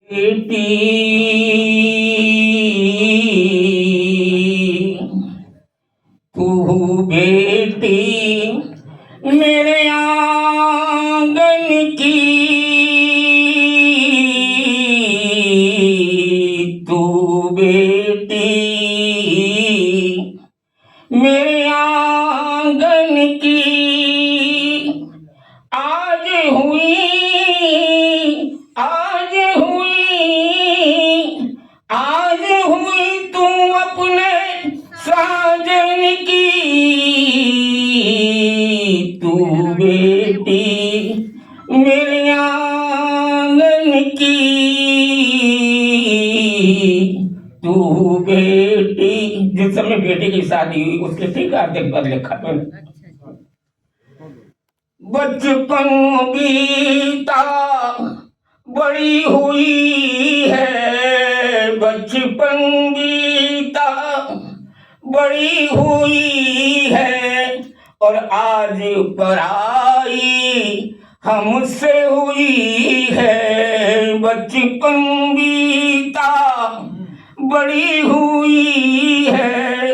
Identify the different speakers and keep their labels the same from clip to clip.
Speaker 1: बेटी तू बेटी मेरे आंगन की, तू बेटी मेरे आंगन की, आज हुई आज हुई आज हुई तू अपने साजन की, तू बेटी मेरे आंगन की, तू बेटी। जिस समय बेटी की शादी हुई उसके ठीक आधे पर लिखा था, बचपन बीता बड़ी हुई है, बचपन बीता बड़ी हुई है, और आज पराई हमसे हुई है, बचपन बीता बड़ी हुई है,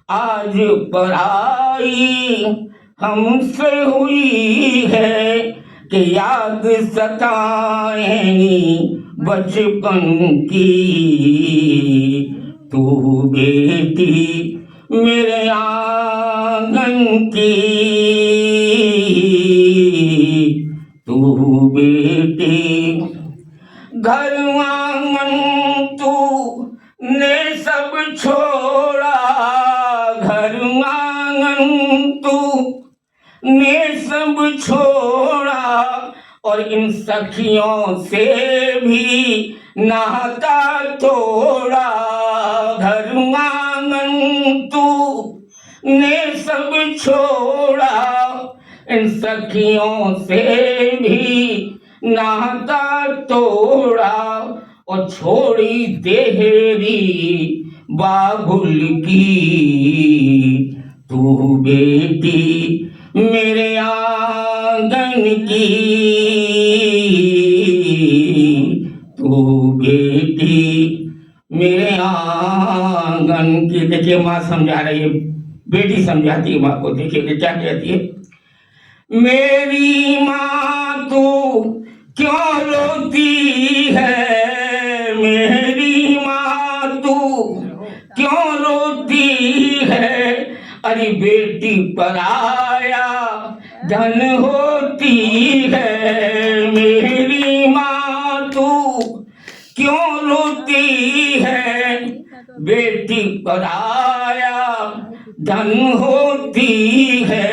Speaker 1: आज पराई हमसे हुई है, कि याद सताएंगी बचपन की, तू बेटी मेरे आंगन की, तू बेटी। घर आंगन तू ने सब छोड़ा, घर आंगन तू ने सब छोड़ा, और इन सखियों से भी नाता तोड़ा, घर आंगन तू ने सब छोड़ा, इन सखियों से भी नाता तोड़ा, और छोड़ी देहरी बाबुल की, तू बेटी मेरे आंगन की, तू बेटी मेरे आंगन की। देखिए माँ समझा रही है, बेटी समझाती है माँ को। देखिए क्या कहती है, मेरी माँ तू क्यों रोती है, मेरी माँ तू क्यों रोती है, अरे बेटी पराया धन होती है, मेरी माँ तू क्यों रोती है, बेटी पराया धन होती है,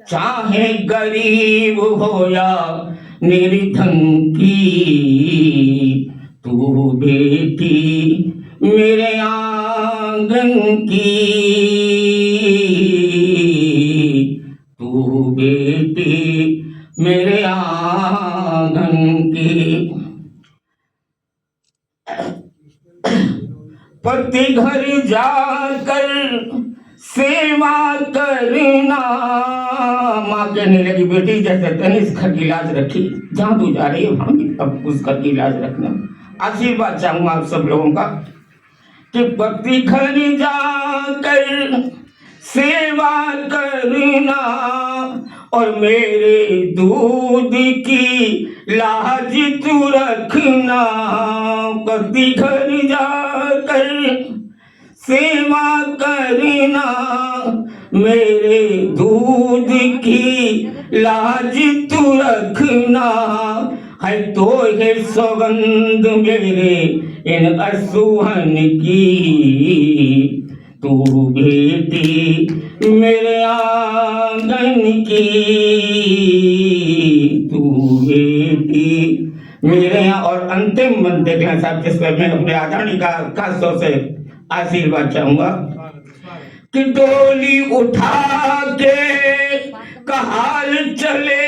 Speaker 1: चाहे गरीब हो या निर्धन की, तू बेटी मेरे आंगन की, तू बेटी मेरे आंगन की। पति घर जाकर सेवा करना, माँ कहने लगी बेटी जैसे तनिष घर की लाज रखी, जहां तू जा रही है वहां भी अब उस घर की लाज रखना। आशीर्वाद चाहूंगा आप सब लोगों का कि पति घर जाकर सेवा करना, और मेरे दूध की लाज तू रखना, पति घर जाकर सेवा करना, मेरे दूध की लाज तू रखना, है तो है सौगंध मेरे इन असुहन की, तू बेटी मेरे आंगन की, तू बेटी मेरे। और अंतिम मन देखना साहब, जिसमें मैं अपने आदरणीय का खास तौर से आशीर्वाद चाहूंगा कि डोली उठा के कहार चले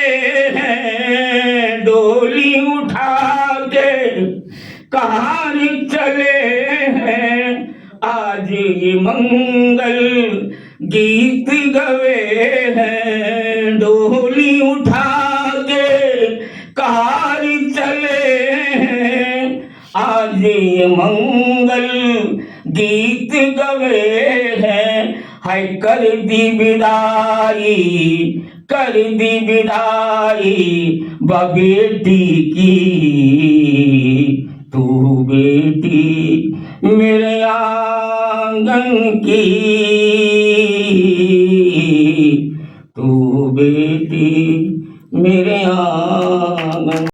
Speaker 1: हैं, डोली उठा के कहार चले हैं, आज ये मंगल गीत गवे हैं, डोली उठा के कहार चले हैं, आज ये मंगल गीत गवे है कर दी विदाई, कर दी विदाई बेटी की। तू बेटी मेरे आंगन की, तू बेटी मेरे आंगन